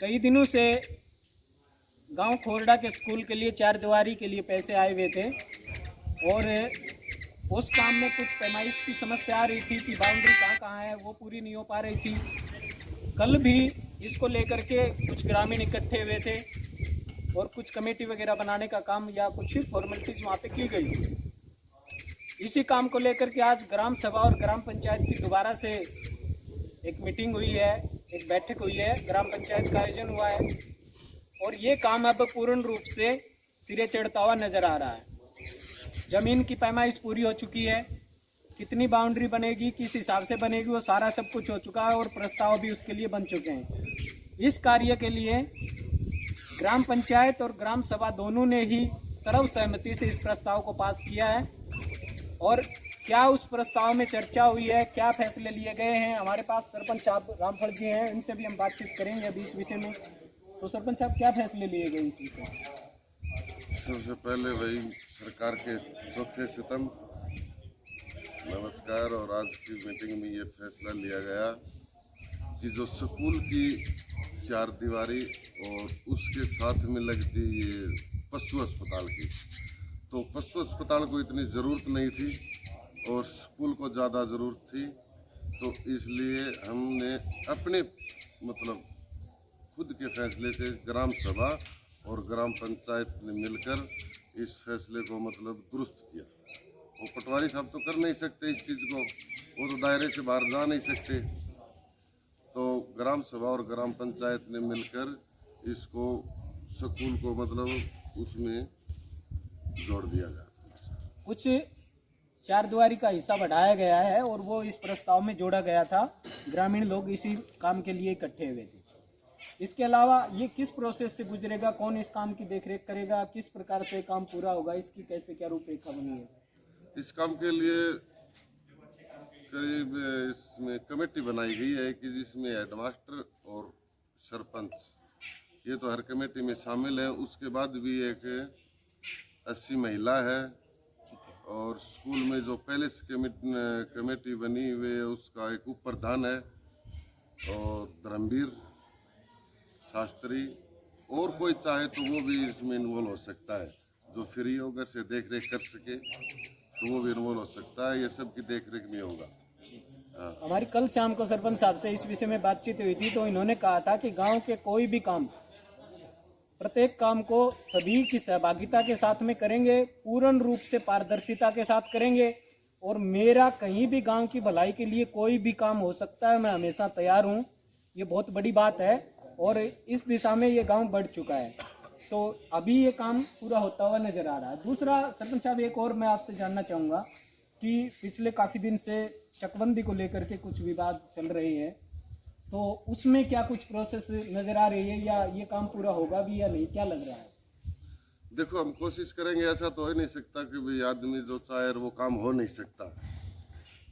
कई दिनों से गांव खोरडा के स्कूल के लिए चार दीवारी के लिए पैसे आए हुए थे और उस काम में कुछ पैमाइश की समस्या आ रही थी कि बाउंड्री कहाँ कहाँ है वो पूरी नहीं हो पा रही थी। कल भी इसको लेकर के कुछ ग्रामीण इकट्ठे हुए थे और कुछ कमेटी वगैरह बनाने का काम या कुछ फॉर्मेलिटीज वहाँ पे की गई। इसी काम को लेकर के आज ग्राम सभा और ग्राम पंचायत की दोबारा से एक मीटिंग हुई है, एक बैठक हुई है, ग्राम पंचायत का आयोजन हुआ है और ये काम अब पूर्ण रूप से सिरे चढ़ता हुआ नजर आ रहा है। जमीन की पैमाइश पूरी हो चुकी है, कितनी बाउंड्री बनेगी, किस हिसाब से बनेगी, वो सारा सब कुछ हो चुका है और प्रस्ताव भी उसके लिए बन चुके हैं। इस कार्य के लिए ग्राम पंचायत और ग्राम सभा दोनों ने ही सर्वसहमति से इस प्रस्ताव को पास किया है। और क्या उस प्रस्ताव में चर्चा हुई है, क्या फैसले लिए गए हैं, हमारे पास सरपंच साहब रामफल जी हैं, इनसे भी हम बातचीत करेंगे अभी इस विषय में। तो सरपंच साहब, क्या फैसले लिए गए इस विषय में? सबसे पहले वही सरकार के चौथे सितम नमस्कार। और आज की मीटिंग में ये फैसला लिया गया कि जो स्कूल की चार दीवारी और उसके साथ में लगती ये पशु अस्पताल की, तो पशु अस्पताल को इतनी ज़रूरत नहीं थी और स्कूल को ज़्यादा ज़रूरत थी। तो इसलिए हमने अपने खुद के फैसले से ग्राम सभा और ग्राम पंचायत ने मिलकर इस फैसले को दुरुस्त किया। वो पटवारी साहब तो कर नहीं सकते इस चीज़ को, वो तो दायरे से बाहर जा नहीं सकते। तो ग्राम सभा और ग्राम पंचायत ने मिलकर इसको स्कूल को उसमें जोड़ दिया गया। कुछ चार दीवारी का हिस्सा बढ़ाया गया है और वो इस प्रस्ताव में जोड़ा गया था। ग्रामीण लोग इसी काम के लिए इकट्ठे हुए थे। इसके अलावा ये किस प्रोसेस से गुजरेगा, कौन इस काम की देखरेख करेगा, किस प्रकार से काम पूरा होगा, इसकी कैसे क्या रूपरेखा बनी है? इस काम के लिए करीब इसमें कमेटी बनाई गई है कि जिसमें हेडमास्टर और सरपंच ये तो हर कमेटी में शामिल है। उसके बाद भी एक 80 महिला है और स्कूल में जो पहले से कमेटी बनी हुई है उसका एक उप प्रधान है और धर्मवीर शास्त्री, और कोई चाहे तो वो भी इसमें इन्वॉल्व हो सकता है। जो फ्री होकर से देख रेख कर सके तो वो भी इन्वॉल्व हो सकता है। ये सब की देख रेख में होगा। हमारी कल शाम को सरपंच साहब से इस विषय में बातचीत हुई थी, तो इन्होंने कहा था कि गांव के कोई भी काम, प्रत्येक काम को सभी की सहभागिता के साथ में करेंगे, पूर्ण रूप से पारदर्शिता के साथ करेंगे और मेरा कहीं भी गांव की भलाई के लिए कोई भी काम हो सकता है, मैं हमेशा तैयार हूं। ये बहुत बड़ी बात है और इस दिशा में ये गांव बढ़ चुका है। तो अभी ये काम पूरा होता हुआ नजर आ रहा है। दूसरा सरपंच साहब, एक और मैं आपसे जानना चाहूँगा कि पिछले काफ़ी दिन से चकबंदी को लेकर के कुछ विवाद चल रहे हैं, तो उसमें क्या कुछ प्रोसेस नजर आ रही है या ये काम पूरा होगा भी या नहीं, क्या लग रहा है? देखो, हम कोशिश करेंगे। ऐसा तो हो नहीं सकता कि भाई आदमी जो चाहे वो काम हो नहीं सकता।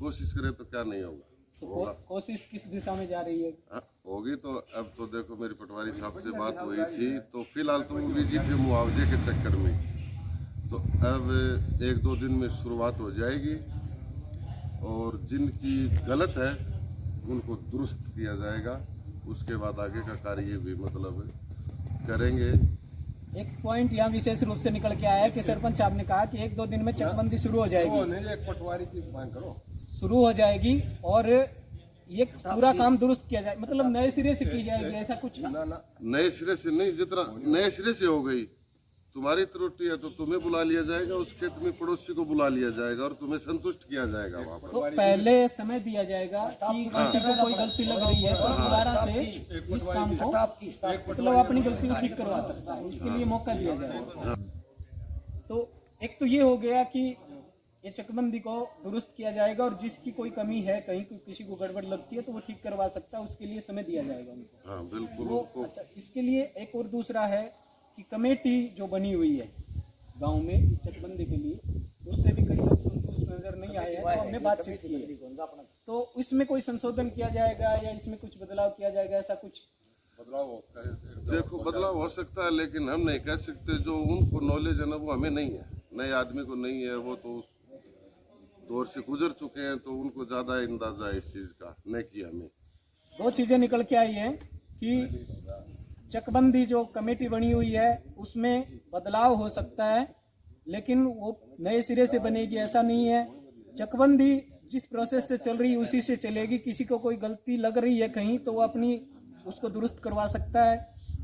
कोशिश करे तो क्या नहीं होगा। तो कोशिश किस दिशा में जा रही है? होगी तो अब तो देखो, मेरी पटवारी साहब से बात हुई थी तो फिलहाल तो वो बिजी थे मुआवजे के चक्कर में। तो अब 1-2 दिन में शुरुआत हो जाएगी और जिनकी गलत है उनको दुरुस्त किया जाएगा। उसके बाद आगे का कार्य भी करेंगे। एक पॉइंट यहाँ विशेष रूप से निकल के आया है कि सरपंच साहब ने कहा कि 1-2 दिन में चकबंदी शुरू हो जाएगी, एक पटवारी की मांग करो, शुरू हो जाएगी और ये पूरा काम दुरुस्त किया जाए, मतलब नए सिरे से की जाएगी, ऐसा कुछ? नए सिरे से नहीं, जितना नए सिरे से हो गई तुम्हारी त्रुटि है तो तुम्हें बुला लिया जाएगा, उस खेत में पड़ोसी को बुला लिया जाएगा और तुम्हें संतुष्ट किया जाएगा वहाँ पर। तो पहले समय दिया जाएगा कि किसी को कोई गलती लग रही है तो दोबारा से इस काम को अपनी गलती को ठीक करवा सकता है, इसके लिए मौका दिया जाएगा। तो एक तो ये हो गया कि ये चकबंदी को दुरुस्त किया जाएगा और जिसकी कोई कमी है, कहीं किसी को गड़बड़ लगती है तो वो ठीक करवा सकता है, उसके लिए समय दिया जाएगा उनको। हाँ, बिल्कुल। अच्छा, इसके लिए एक और दूसरा है कि कमेटी जो बनी हुई है गांव में इस चकबंदी के लिए, उससे भी कई लोग संतुष्ट नजर नहीं आए हैं, तो हमने बातचीत की है। तो इसमें कोई संशोधन किया जाएगा या इसमें कुछ बदलाव किया जाएगा, ऐसा कुछ? देखो, बदलाव हो सकता है लेकिन हम नहीं कह सकते। जो उनको नॉलेज है ना वो हमें नहीं है, नए आदमी को नहीं है, वो तो उस दौर से गुजर चुके हैं तो उनको ज़्यादा अंदाजा है इस चीज़ का, नहीं कि हमें। दो चीज़ें निकल के आई हैं कि चकबंदी जो कमेटी बनी हुई है उसमें बदलाव हो सकता है, लेकिन वो नए सिरे से बनेगी ऐसा नहीं है। चकबंदी जिस प्रोसेस से चल रही है उसी से चलेगी। किसी को कोई गलती लग रही है कहीं तो वो अपनी उसको दुरुस्त करवा सकता है।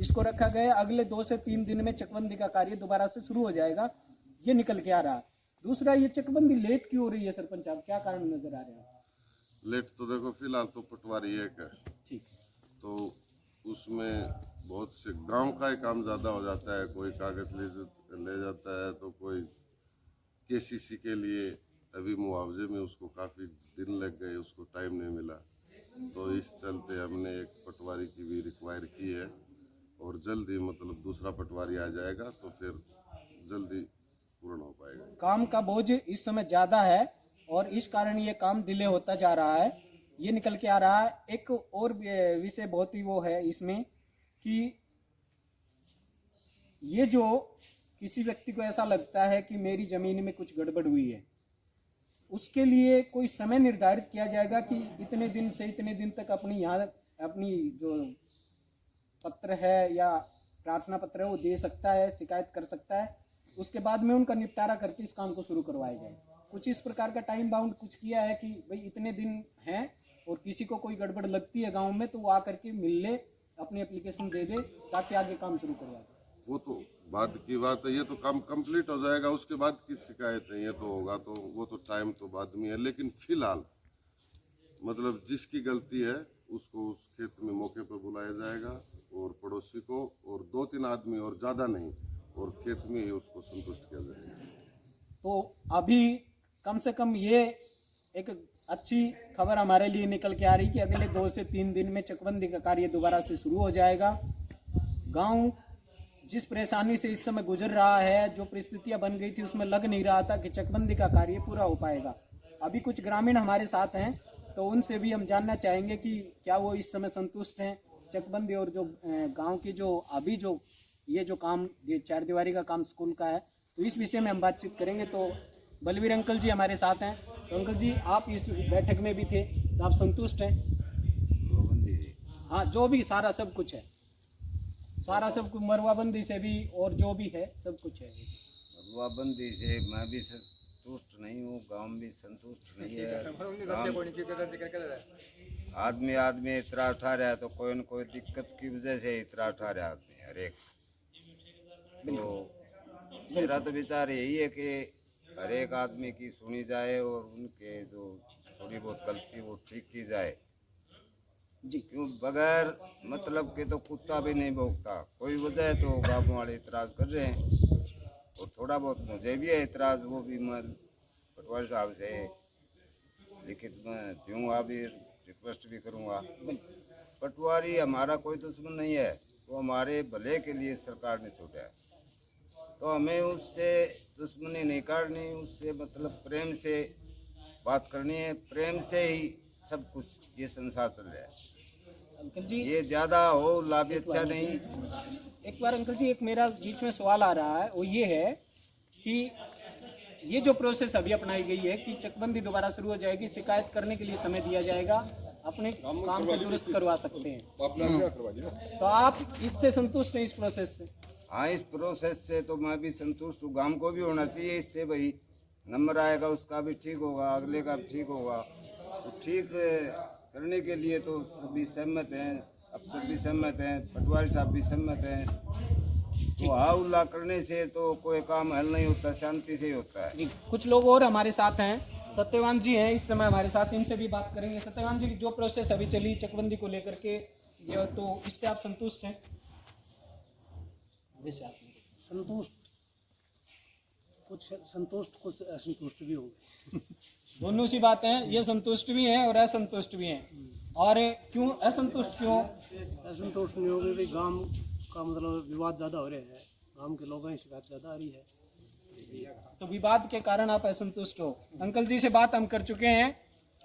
इसको रखा गया अगले 2 से 3 दिन में चकबंदी का कार्य दोबारा से शुरू हो जाएगा, ये निकल के आ रहा है। दूसरा, ये चकबंदी लेट क्यों हो रही है सरपंच साहब, क्या कारण नजर आ रहे हैं? लेट तो देखो फिलहाल तो पटवारी एक है, ठीक, तो उसमें बहुत से गांव का ही काम ज़्यादा हो जाता है। कोई कागज ले जाता है तो कोई केसीसी के लिए अभी मुआवजे में उसको काफ़ी दिन लग गए, उसको टाइम नहीं मिला। तो इस चलते हमने एक पटवारी की भी रिक्वायर की है और जल्दी मतलब दूसरा पटवारी आ जाएगा तो फिर जल्दी पूर्ण हो पाएगा। काम का बोझ इस समय ज़्यादा है और इस कारण ये काम डिले होता जा रहा है, ये निकल के आ रहा है। एक और विषय बहुत ही वो है इसमें कि ये जो किसी व्यक्ति को ऐसा लगता है कि मेरी ज़मीन में कुछ गड़बड़ हुई है, उसके लिए कोई समय निर्धारित किया जाएगा कि इतने दिन से इतने दिन तक अपनी जो पत्र है या प्रार्थना पत्र है वो दे सकता है, शिकायत कर सकता है। उसके बाद में उनका निपटारा करके इस काम को शुरू करवाया जाए। कुछ इस प्रकार का टाइम बाउंड कुछ किया है कि भाई इतने दिन हैं और किसी को कोई गड़बड़ लगती है गांव में तो वो आकर के मिल ले, अपनी एप्लीकेशन दे दे ताकि आगे काम शुरू करवाए। वो तो बाद की बात है, ये तो काम कंप्लीट हो जाएगा, उसके बाद की शिकायत है ये तो होगा, तो वो तो टाइम तो बाद में है। लेकिन फिलहाल मतलब जिसकी गलती है उसको उस खेत में मौके पर बुलाया जाएगा और पड़ोसी को और 2-3 आदमी और ज़्यादा नहीं और खेत में ही उसको संतुष्ट किया जाएगा। तो अभी कम से कम ये एक अच्छी खबर हमारे लिए निकल के आ रही कि अगले 2 से 3 दिन में चकबंदी का कार्य दोबारा से शुरू हो जाएगा। गांव जिस परेशानी से इस समय गुजर रहा है, जो परिस्थितियां बन गई थी, उसमें लग नहीं रहा था कि चकबंदी का कार्य पूरा हो पाएगा। अभी कुछ ग्रामीण हमारे साथ हैं तो उनसे भी हम जानना चाहेंगे कि क्या वो इस समय संतुष्ट हैं चकबंदी और जो गांव की जो अभी जो ये जो काम, ये 4 दीवारी का काम स्कूल का है, तो इस विषय में हम बातचीत करेंगे। तो बलवीर अंकल जी हमारे साथ हैं। तो अंकल जी, आप इस बैठक में भी थे तो आप संतुष्ट हैं? हाँ, जो भी सारा सब कुछ है, सारा सब कुछ मरवाबंदी से भी और जो भी है सब कुछ है। मरवाबंदी से मैं भी संतुष्ट नहीं हूँ, गांव भी संतुष्ट नहीं है। आदमी इतना उठा रहा है तो कोई न कोई दिक्कत की वजह से इतना उठा रहा है आदमी हर एक। तो मेरा तो विचार यही है कि हर एक आदमी की सुनी जाए और उनके जो थोड़ी बहुत गलती वो ठीक की जाए जी। क्यों बगैर मतलब के तो कुत्ता भी नहीं भौंकता, कोई वजह है तो गाँव वाले इतराज़ कर रहे हैं और थोड़ा बहुत मुझे भी है इतराज़, वो भी मैं पटवारी साहब से लिखित में दूँगा, भी रिक्वेस्ट भी करूँगा। पटवारी हमारा कोई दुश्मन नहीं है, वो हमारे भले के लिए सरकार ने छोड़ा है, तो हमें उससे दुश्मनी नहीं करनी, उससे मतलब प्रेम से बात करनी है। प्रेम से ही सब कुछ ये संसार चल रहा है। अंकल जी, ये ज़्यादा हो लाभ अच्छा नहीं। एक बार अंकल जी, एक मेरा बीच में सवाल आ रहा है, वो ये है कि ये जो प्रोसेस अभी अपनाई गई है कि चकबंदी दोबारा शुरू हो जाएगी, शिकायत करने के लिए समय दिया जाएगा, अपने काम को दुरुस्त करवा सकते हैं, तो आप इससे संतुष्ट हैं इस प्रोसेस से? हाँ, इस प्रोसेस से तो मैं भी संतुष्ट हूँ। गांव को भी होना चाहिए, इससे भाई नंबर आएगा, उसका भी ठीक होगा, अगले का भी ठीक होगा। तो ठीक करने के लिए तो सभी सहमत हैं, अफसर भी सहमत हैं, पटवारी साहब भी सहमत हैं। तो हाउला करने से तो कोई काम हल नहीं होता, शांति से ही होता है। जी, कुछ लोग और हमारे साथ हैं, सत्यवान जी हैं इस समय हमारे साथ, इनसे भी बात करेंगे। सत्यवान जी, जो प्रोसेस अभी चली चकबंदी को लेकर के, ये तो इससे आप संतुष्ट हैं? संतुष्ट, कुछ संतुष्ट कुछ असंतुष्ट भी होंगे। दोनों सी बातें हैं, ये संतुष्ट भी हैं और असंतुष्ट भी हैं। और क्यों असंतुष्ट क्यों? असंतुष्ट नहीं होंगे भाई, गांव का मतलब विवाद ज़्यादा हो रहे हैं, गांव के लोगों की शिकायत ज़्यादा आ रही है, तो विवाद के कारण आप असंतुष्ट हो। अंकल जी से बात हम कर चुके हैं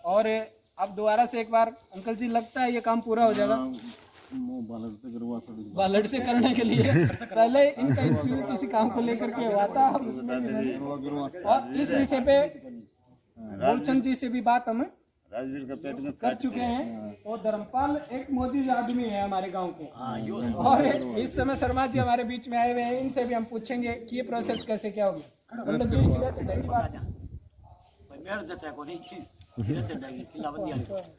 और अब दोबारा से एक बार, अंकल जी, लगता है ये काम पूरा हो जाएगा? बालट से करने के लिए पहले इनका इंटरव्यू किसी काम को लेकर के हुआ था, और इस विषय पे मूलचंद जी से भी बात हम राजवीर का पेट में कर चुके हैं। और धर्मपाल एक मौजूद आदमी है हमारे गांव के, और इस समय शर्मा जी हमारे बीच में आए हुए हैं, इनसे भी हम पूछेंगे कि ये प्रोसेस कैसे क्या होगा। मतलब जी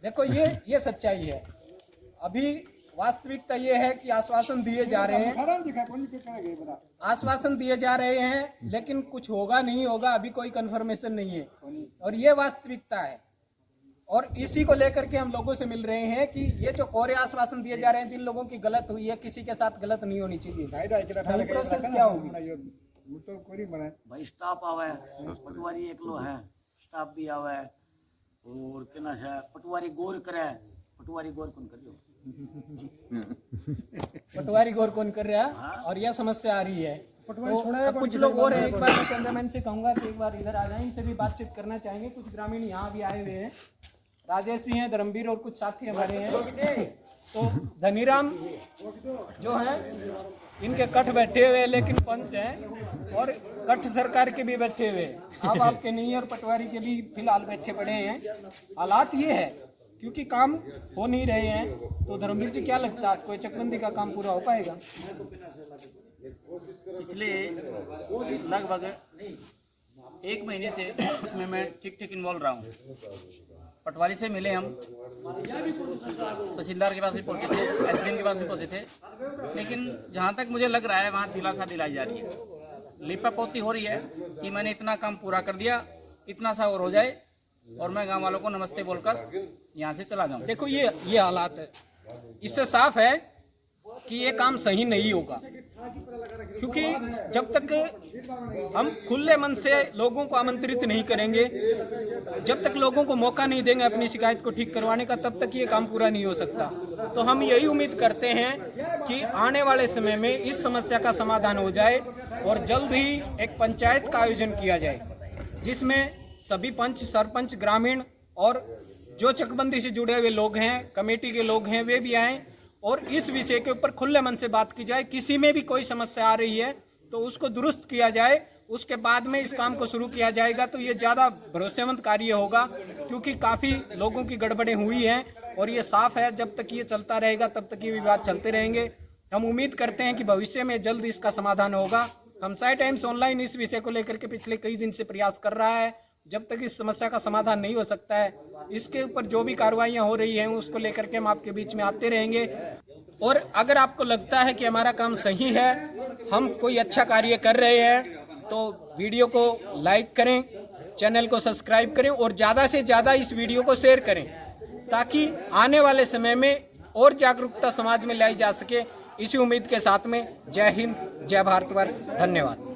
देखो ये सच्चाई है। अभी वास्तविकता ये है कि आश्वासन दिए जा रहे हैं, आश्वासन दिए जा रहे हैं, लेकिन कुछ होगा नहीं होगा अभी कोई कंफर्मेशन नहीं है, और ये वास्तविकता है। और इसी को लेकर के हम लोगों से मिल रहे हैं कि ये जो कोरे आश्वासन दिए जा रहे हैं, जिन लोगों की गलत हुई है, किसी के साथ गलत नहीं होनी चाहिए। प्रोसेस क्या होगी भाई? स्टाफ आवा है, पटवारी एकलो है, स्टाफ भी आवा है, और केना है पटवारी गौर करे, पटवारी गौर कौन करियो? पटवारी गौर कौन कर रहा है, और यह समस्या आ रही है। तो कुछ लोग और हैं, एक बार मैं कैमरामैन से कहूंगा कि एक बार इधर आ जाएं, इनसे भी बातचीत करना चाहेंगे। कुछ ग्रामीण यहाँ भी आए हुए हैं, राजेश जी हैं, धर्मवीर और कुछ साथी हमारे हैं। तो धनीराम जो है इनके कठ बैठे हुए, लेकिन पंच हैं, और कठ सरकार के भी बैठे हुए हैं। अब आपके नहीं, और पटवारी के भी फिलहाल बैठे पड़े हैं। हालात ये है क्योंकि काम हो नहीं रहे हैं। तो धर्मवीर जी क्या लगता है, कोई चकबंदी का काम पूरा हो पाएगा? पिछले लगभग 1 महीने से इसमें मैं ठीक इन्वॉल्व रहा हूँ। पटवारी से मिले हम, तहसीलदार के पास भी पहुँचे थे, एसडीएम के पास भी पहुँचे थे, लेकिन जहाँ तक मुझे लग रहा है वहाँ दिलासा दिलाई जा रही है, लिपापोती हो रही है कि मैंने इतना काम पूरा कर दिया, इतना सा और हो जाए, और मैं गांव वालों को नमस्ते बोलकर यहाँ से चला जाऊँ। देखो ये हालात है, इससे साफ है कि ये काम सही नहीं होगा, क्योंकि जब तक हम खुले मन से लोगों को आमंत्रित नहीं करेंगे, जब तक लोगों को मौका नहीं देंगे अपनी शिकायत को ठीक करवाने का, तब तक ये काम पूरा नहीं हो सकता। तो हम यही उम्मीद करते हैं कि आने वाले समय में इस समस्या का समाधान हो जाए, और जल्द ही एक पंचायत का आयोजन किया जाए, जिसमें सभी पंच, सरपंच, ग्रामीण और जो चकबंदी से जुड़े हुए लोग हैं, कमेटी के लोग हैं, वे भी आएँ, और इस विषय के ऊपर खुले मन से बात की जाए। किसी में भी कोई समस्या आ रही है तो उसको दुरुस्त किया जाए, उसके बाद में इस काम को शुरू किया जाएगा। तो ये ज़्यादा भरोसेमंद कार्य होगा, क्योंकि काफ़ी लोगों की गड़बड़ें हुई हैं, और ये साफ है जब तक ये चलता रहेगा तब तक ये विवाद चलते रहेंगे। हम उम्मीद करते हैं कि भविष्य में जल्द इसका समाधान होगा। हमसाय टाइम्स ऑनलाइन इस विषय को लेकर के पिछले कई दिन से प्रयास कर रहा है। जब तक इस समस्या का समाधान नहीं हो सकता है, इसके ऊपर जो भी कार्रवाइयाँ हो रही हैं उसको लेकर के हम आपके बीच में आते रहेंगे। और अगर आपको लगता है कि हमारा काम सही है, हम कोई अच्छा कार्य कर रहे हैं, तो वीडियो को लाइक करें, चैनल को सब्सक्राइब करें, और ज़्यादा से ज़्यादा इस वीडियो को शेयर करें, ताकि आने वाले समय में और जागरूकता समाज में लाई जा सके। इसी उम्मीद के साथ में जय हिंद, जय भारतवर्ष, धन्यवाद।